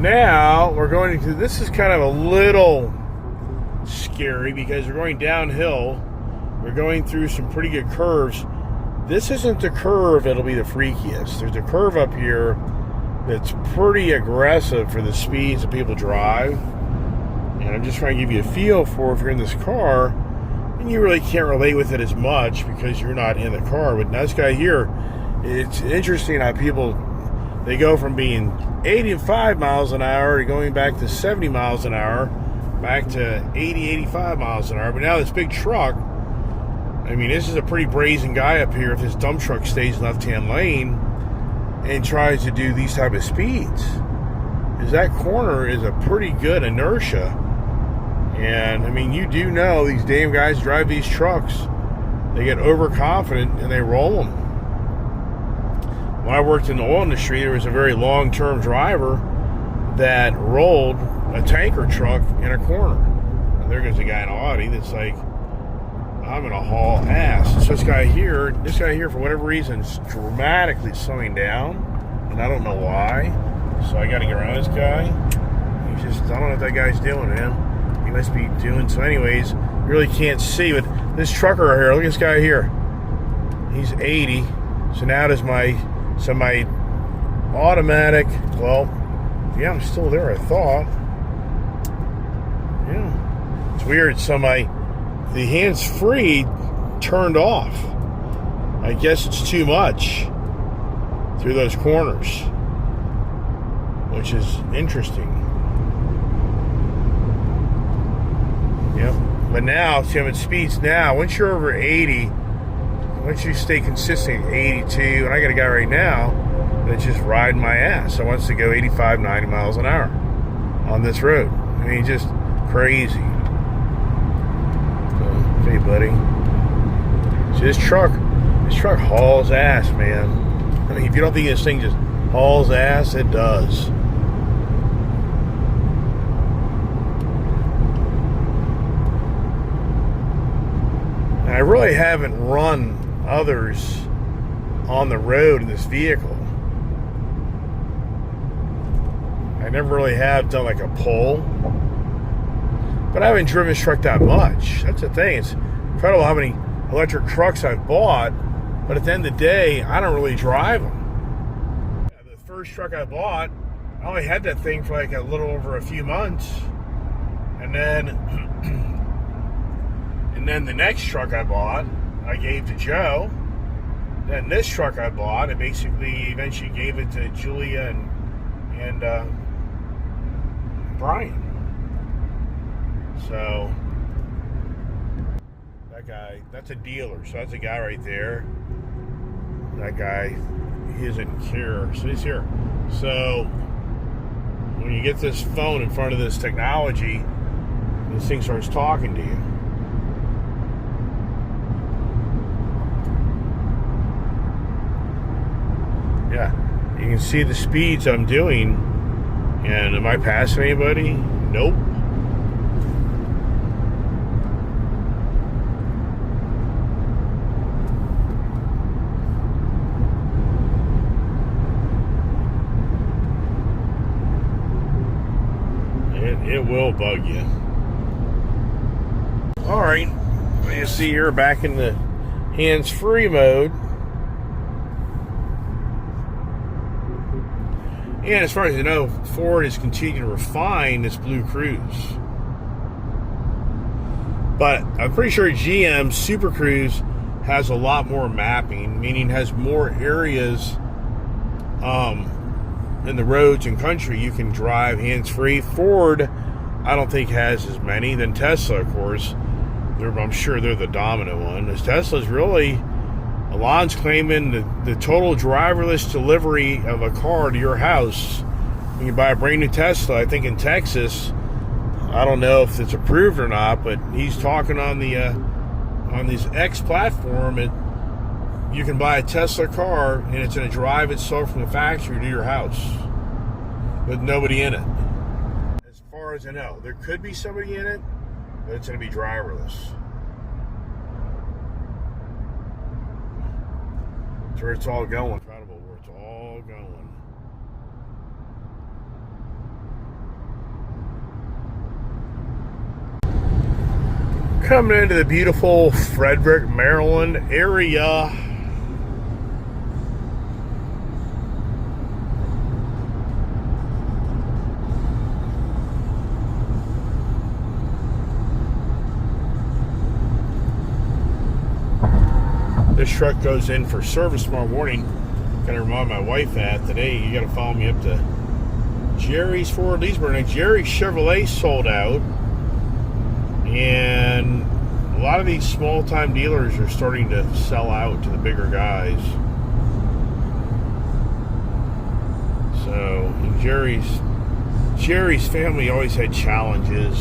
now we're going to, this is kind of a little scary because we're going downhill. We're going through some pretty good curves. This isn't the curve that'll be the freakiest. There's a curve up here that's pretty aggressive for the speeds that people drive. And I'm just trying to give you a feel for if you're in this car, and you really can't relate with it as much because you're not in the car. But this guy here, it's interesting how people, they go from being 85 miles an hour to going back to 70 miles an hour, back to 80, 85 miles an hour. But now this big truck, I mean, this is a pretty brazen guy up here if this dump truck stays left-hand lane and tries to do these type of speeds. Because that corner is a pretty good inertia. And, I mean, you do know these damn guys drive these trucks. They get overconfident and they roll them. When I worked in the oil industry, there was a very long-term driver that rolled a tanker truck in a corner. And there goes a guy in an Audi that's like, I'm going to haul ass. So this guy here, for whatever reason, is dramatically slowing down. And I don't know why. So I got to get around this guy. He's just, I don't know what that guy's doing, man. He must be doing, so anyways, you really can't see. But this trucker right here, look at this guy here. He's 80. So now does my automatic, well, yeah, I'm still there, I thought. Yeah. It's weird. So the hands-free turned off. I guess it's too much through those corners, which is interesting. Yep. But now, see how it speeds now. Once you're over 80, once you stay consistent at 82, and I got a guy right now that's just riding my ass. So wants to go 85, 90 miles an hour on this road. I mean, just crazy. So, hey, buddy. So this truck hauls ass, man. I mean, if you don't think this thing just hauls ass, it does. I really haven't run others on the road in this vehicle. I never really have done like a pull. But I haven't driven this truck that much. That's the thing. It's incredible how many electric trucks I've bought, but at the end of the day, I don't really drive them. The first truck I bought, I only had that thing for like a little over a few months. And then the next truck I bought, I gave to Joe. Then this truck I bought, I basically eventually gave it to Julia and Brian. So that guy, that's a dealer. So that's a guy right there. That guy, he isn't here. So he's here. So when you get this phone in front of this technology, this thing starts talking to you. Yeah, you can see the speeds I'm doing. And am I passing anybody? Nope. It will bug you. Alright, you see here back in the hands-free mode. And as far as you know, Ford is continuing to refine this Blue Cruise. But I'm pretty sure GM Super Cruise has a lot more mapping, meaning has more areas in the roads and country you can drive hands-free. Ford, I don't think has as many. Then Tesla, of course, I'm sure they're the dominant one. As Tesla's really, Elon's claiming the total driverless delivery of a car to your house. When you buy a brand new Tesla, I think in Texas, I don't know if it's approved or not, but he's talking on this X platform, and you can buy a Tesla car and it's going to drive itself from the factory to your house with nobody in it. As far as I know, there could be somebody in it, but it's going to be driverless. That's where it's all going. Incredible where it's all going. Coming into the beautiful Frederick, Maryland area. This truck goes in for service tomorrow morning. Gotta remind my wife that today you gotta follow me up to Jerry's Ford Leesburg. Now, Jerry's Chevrolet sold out, and a lot of these small-time dealers are starting to sell out to the bigger guys. So Jerry's family always had challenges.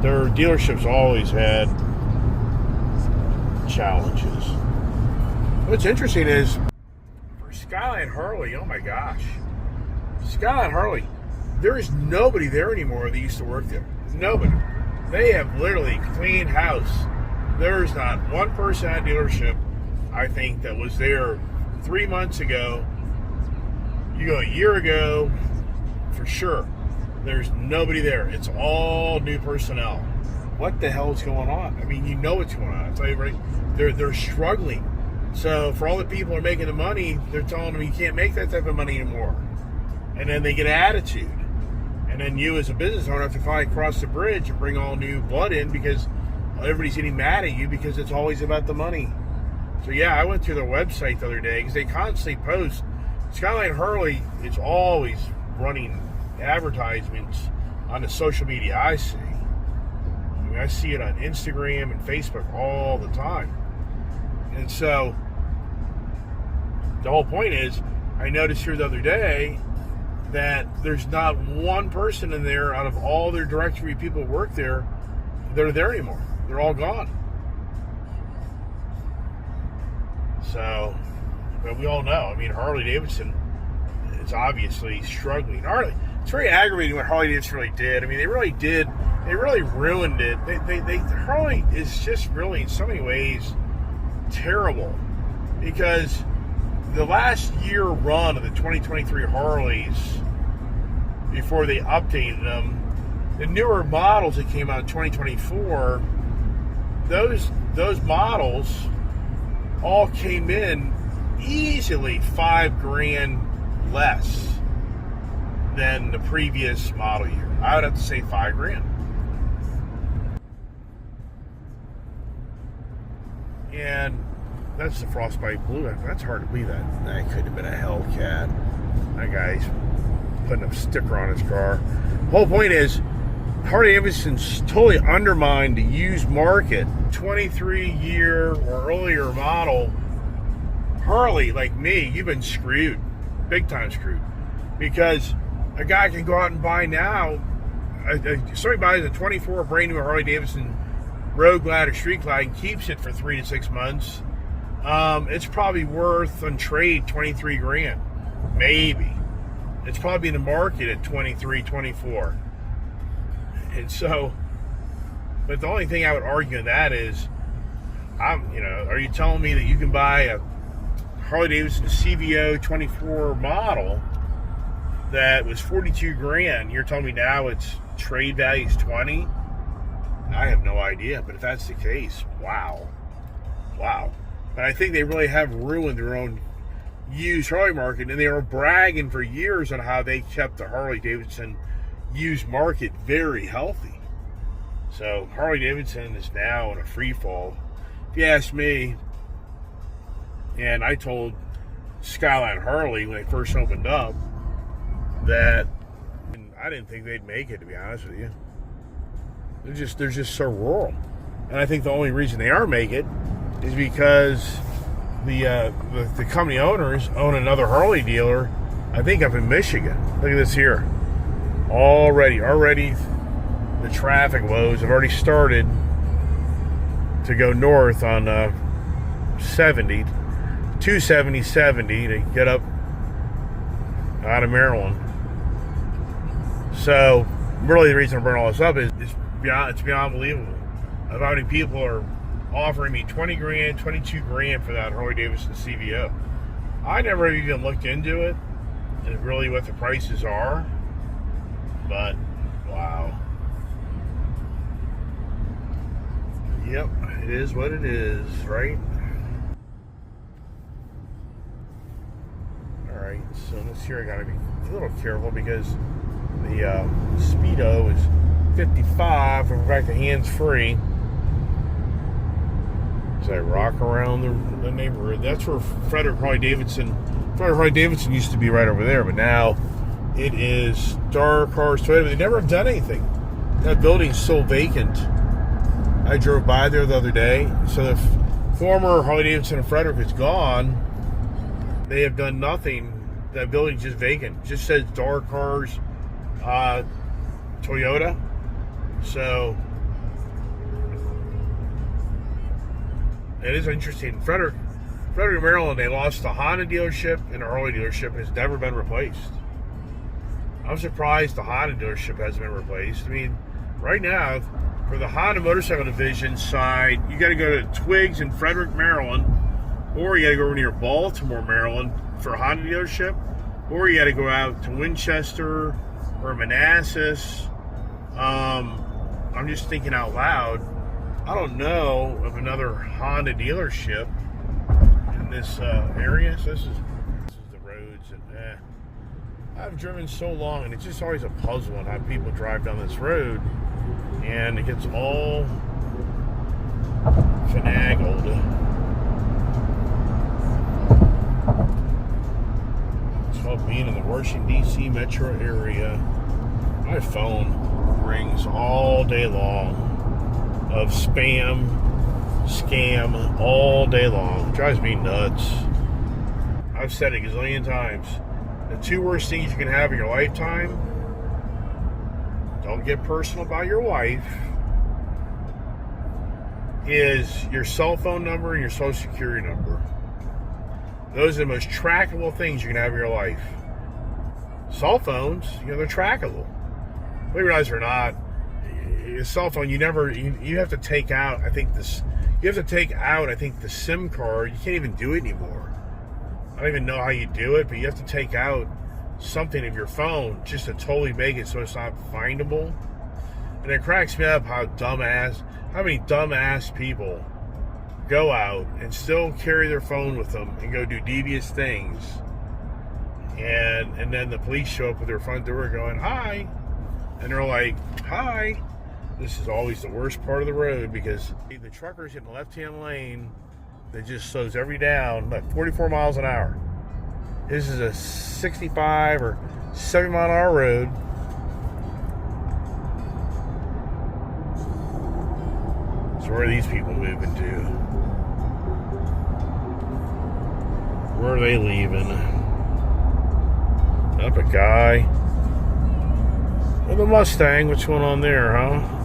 Their dealerships always had challenges. What's interesting is for Skyline Harley, oh my gosh. Skyline Harley, there is nobody there anymore that used to work there. Nobody. They have literally cleaned house. There's not one person at a dealership, I think, that was there 3 months ago. You go a year ago, for sure. There's nobody there. It's all new personnel. What the hell is going on? I mean, you know what's going on. I tell you, right? They're struggling. So for all the people who are making the money, they're telling them you can't make that type of money anymore. And then they get an attitude. And then you as a business owner have to finally cross the bridge and bring all new blood in because everybody's getting mad at you because it's always about the money. So yeah, I went through their website the other day because they constantly post. Skyline Harley is always running advertisements on the social media I see. I mean, I see it on Instagram and Facebook all the time. And so the whole point is, I noticed here the other day that there's not one person in there out of all their directory people who work there that are there anymore. They're all gone. So, but we all know. I mean, Harley Davidson is obviously struggling. It's very aggravating what Harley Davidson really did. I mean, they really did. They really ruined it. Harley is just really, in so many ways, terrible because the last year run of the 2023 Harleys, before they updated them, the newer models that came out in 2024, those models all came in easily $5,000 less than the previous model year. I would have to say $5,000. And that's the Frostbite Blue. That's hard to believe that could have been a Hellcat. That guy's putting a sticker on his car. The whole point is, Harley Davidson's totally undermined the used market. 23-year or earlier model Harley, like me, you've been screwed. Big time screwed. Because a guy can go out and buy now, somebody buys a 24 brand new Harley Davidson Road Glide or Street Glide and keeps it for 3 to 6 months. It's probably worth on trade $23,000, maybe. It's probably in the market at 23, 24. And so, but the only thing I would argue in that is, are you telling me that you can buy a Harley Davidson CVO 24 model that was $42,000? You're telling me now its trade value is 20? I have no idea, but if that's the case, wow. But I think they really have ruined their own used Harley market, and they were bragging for years on how they kept the Harley Davidson used market very healthy. So Harley Davidson is now in a free fall, if you ask me. And I told Skyline Harley when they first opened up that I didn't think they'd make it, to be honest with you. They're just so rural. And I think the only reason they are make it is because the company owners own another Harley dealer, I think up in Michigan. Look at this here. Already the traffic woes have already started to go north on 70, 270 to get up out of Maryland. So really the reason I bring all this up is it's beyond believable of how many people are offering me $20,000, $22,000 for that Harley Davidson CVO. I never even looked into it and really what the prices are, but wow. is what it is, right? Alright, so this here I gotta be a little careful because the speedo is 55, and in fact the hands free. As I rock around the neighborhood, that's where Frederick Harley-Davidson used to be, right over there, but now it is Star Cars Toyota. They never have done anything. That building's still vacant. I drove by there the other day. So the former Harley-Davidson and Frederick is gone. They have done nothing. That building's just vacant. It just says Star Cars Toyota. So it is interesting. Frederick, Maryland, they lost a Honda dealership and a Harley dealership, and it's never been replaced. I'm surprised the Honda dealership hasn't been replaced. I mean, right now, for the Honda motorcycle division side, you got to go to Twiggs in Frederick, Maryland, or you got to go over near Baltimore, Maryland for a Honda dealership, or you got to go out to Winchester or Manassas. I'm just thinking out loud. I don't know of another Honda dealership in this area. So this is the roads, and I've driven so long, and it's just always a puzzle on how people drive down this road, and it gets all finagled. It's called being in the Washington, D.C. metro area. My phone rings all day long of spam, scam, all day long. It drives me nuts. I've said it a gazillion times. The two worst things you can have in your lifetime: don't get personal about your wife, is your cell phone number and your social security number. Those are the most trackable things you can have in your life. Cell phones, they're trackable. We realize they're not. Your cell phone, you have to take out, I think the SIM card. You can't even do it anymore. I don't even know how you do it, but you have to take out something of your phone just to totally make it so it's not findable. And it cracks me up how many dumbass people go out and still carry their phone with them and go do devious things. And then the police show up at their front door going, "Hi." And they're like, "Hi." This is always the worst part of the road because the truckers in the left-hand lane that just slows every down like 44 miles an hour. This is a 65 or 70 mile an hour road. So where are these people moving to? Where are they leaving? Up a guy with a Mustang. What's going on there, huh?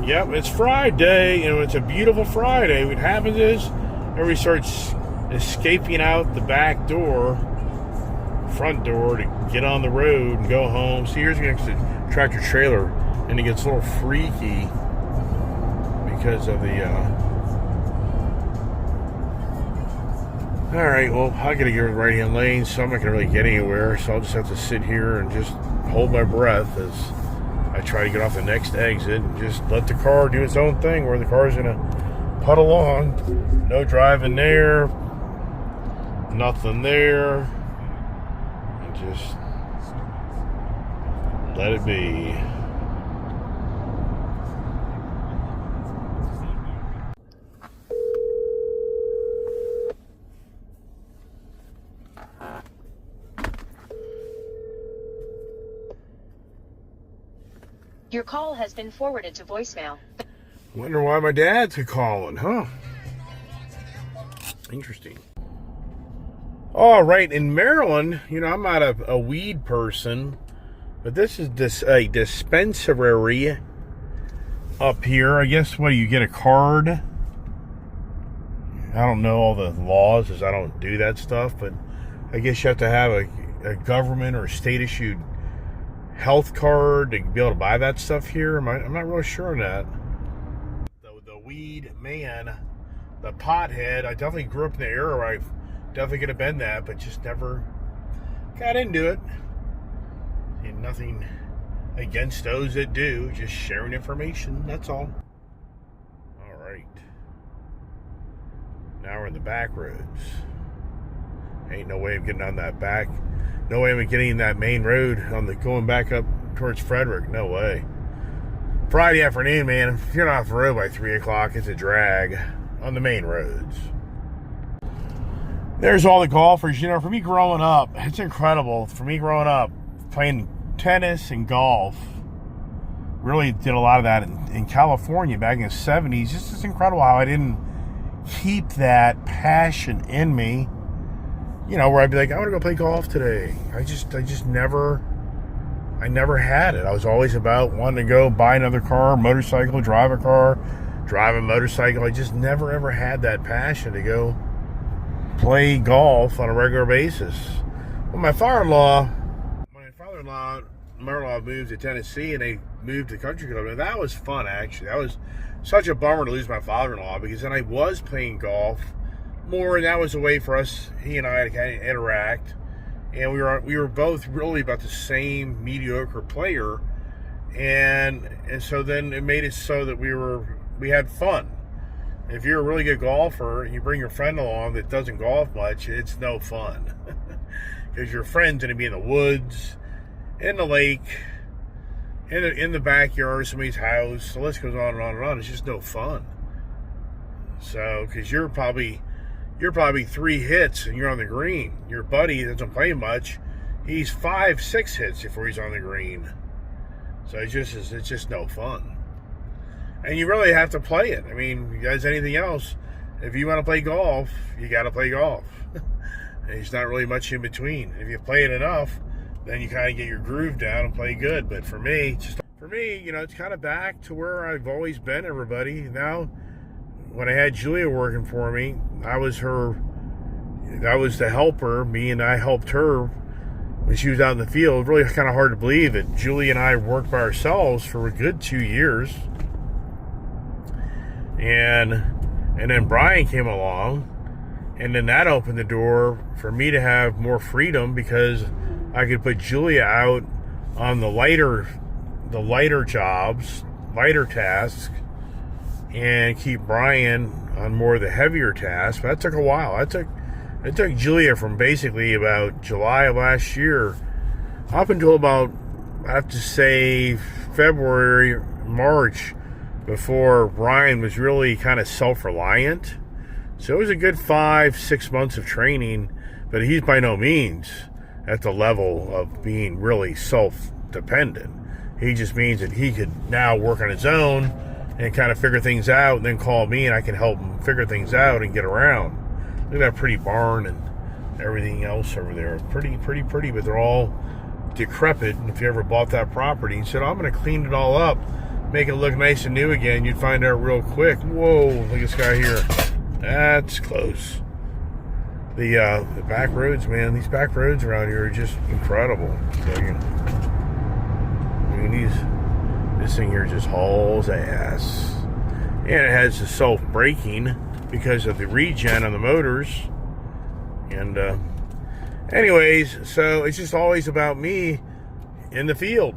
Yep, it's Friday. It's a beautiful Friday. What happens is everybody starts escaping out the back door, front door, to get on the road and go home. See, here's next to tractor trailer, and it gets a little freaky because of the alright, well, I gotta get in the right hand lane, so I'm not gonna really get anywhere, so I'll just have to sit here and just hold my breath as I try to get off the next exit and just let the car do its own thing where the car's gonna putt along. No driving there, nothing there, and just let it be. Your call has been forwarded to voicemail. Wonder why my dad's calling, huh? Interesting. All right, in Maryland, I'm not a weed person, but this is a dispensary up here. I guess, what, do you get a card? I don't know all the laws, as I don't do that stuff, but I guess you have to have a government or state-issued health card to be able to buy that stuff here. I'm not really sure on that. The weed man, the pothead, I definitely grew up in the era where I definitely could have been that, but just never got into it. And nothing against those that do, just sharing information, that's all. Great. Now we're in the back roads. Ain't no way of getting on that back. No way of getting that main road on the going back up towards Frederick. No way. Friday afternoon, man, if you're not off the road by 3 o'clock, it's a drag on the main roads. There's all the golfers. You know, for me growing up, it's incredible. For me growing up, playing tennis and golf, really did a lot of that in California back in the 70s. Just it's incredible how I didn't keep that passion in me. You know, where I'd be like, I want to go play golf today. I never had it. I was always about wanting to go buy another car, motorcycle, drive a car, drive a motorcycle. I just never ever had that passion to go play golf on a regular basis. Well, my father-in-law moved to Tennessee and they moved to country club. And that was fun, actually. That was such a bummer to lose my father-in-law, because then I was playing golf more, and that was a way for us, he and I, to kind of interact. And we were both really about the same mediocre player, and so then it made it so that we had fun. If you're a really good golfer and you bring your friend along that doesn't golf much, it's no fun. Because your friend's going to be in the woods, in the lake, in the backyard of somebody's house. The list goes on and on and on. It's just no fun. So, because you're probably 3 hits and you're on the green. Your buddy doesn't play much. He's 5-6 hits before he's on the green. So it's just no fun. And you really have to play it. I mean, as anything else, if you want to play golf, you got to play golf. And there's not really much in between. If you play it enough, then you kind of get your groove down and play good. But for me, you know, it's kind of back to where I've always been, everybody. Now, when I had Julia working for me, I was the helper. Me and I helped her when she was out in the field. Really kind of hard to believe that Julia and I worked by ourselves for a good 2 years. And then Brian came along, and then that opened the door for me to have more freedom, because I could put Julia out on the lighter jobs, lighter tasks, and keep Brian on more of the heavier tasks. But that took a while. It took Julia from basically about July of last year up until about, I have to say, February, March, before Brian was really kind of self-reliant. So it was a good 5-6 months of training, but he's by no means at the level of being really self-dependent. He just means that he could now work on his own and kind of figure things out, and then call me and I can help him figure things out and get around. Look at that pretty barn and everything else over there. Pretty, but they're all decrepit. And if you ever bought that property and said, I'm going to clean it all up, make it look nice and new again, you'd find out real quick. Whoa, look at this guy here. That's close. The back roads, man. These back roads around here are just incredible. This thing here just hauls ass. And it has the self-braking because of the regen on the motors. And anyways, so it's just always about me in the field.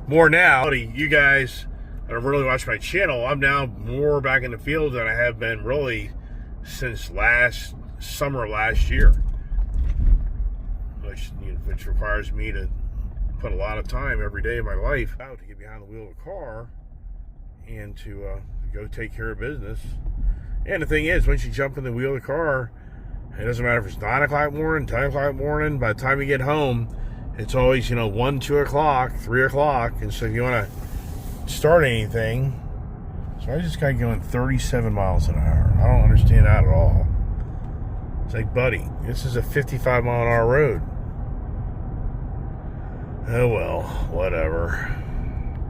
More now. You guys that really watch my channel, I'm now more back in the field than I have been really since last summer of last year, which requires me to put a lot of time every day of my life out to get behind the wheel of a car and to go take care of business. And the thing is, once you jump in the wheel of the car, it doesn't matter if it's 9 o'clock morning, 10 o'clock morning, by the time you get home, it's always, 1, 2 o'clock, 3 o'clock. And so if you want to start anything, so I just got going 37 miles an hour. I don't understand that at all. It's like, buddy, this is a 55 mile an hour road. Oh well, whatever.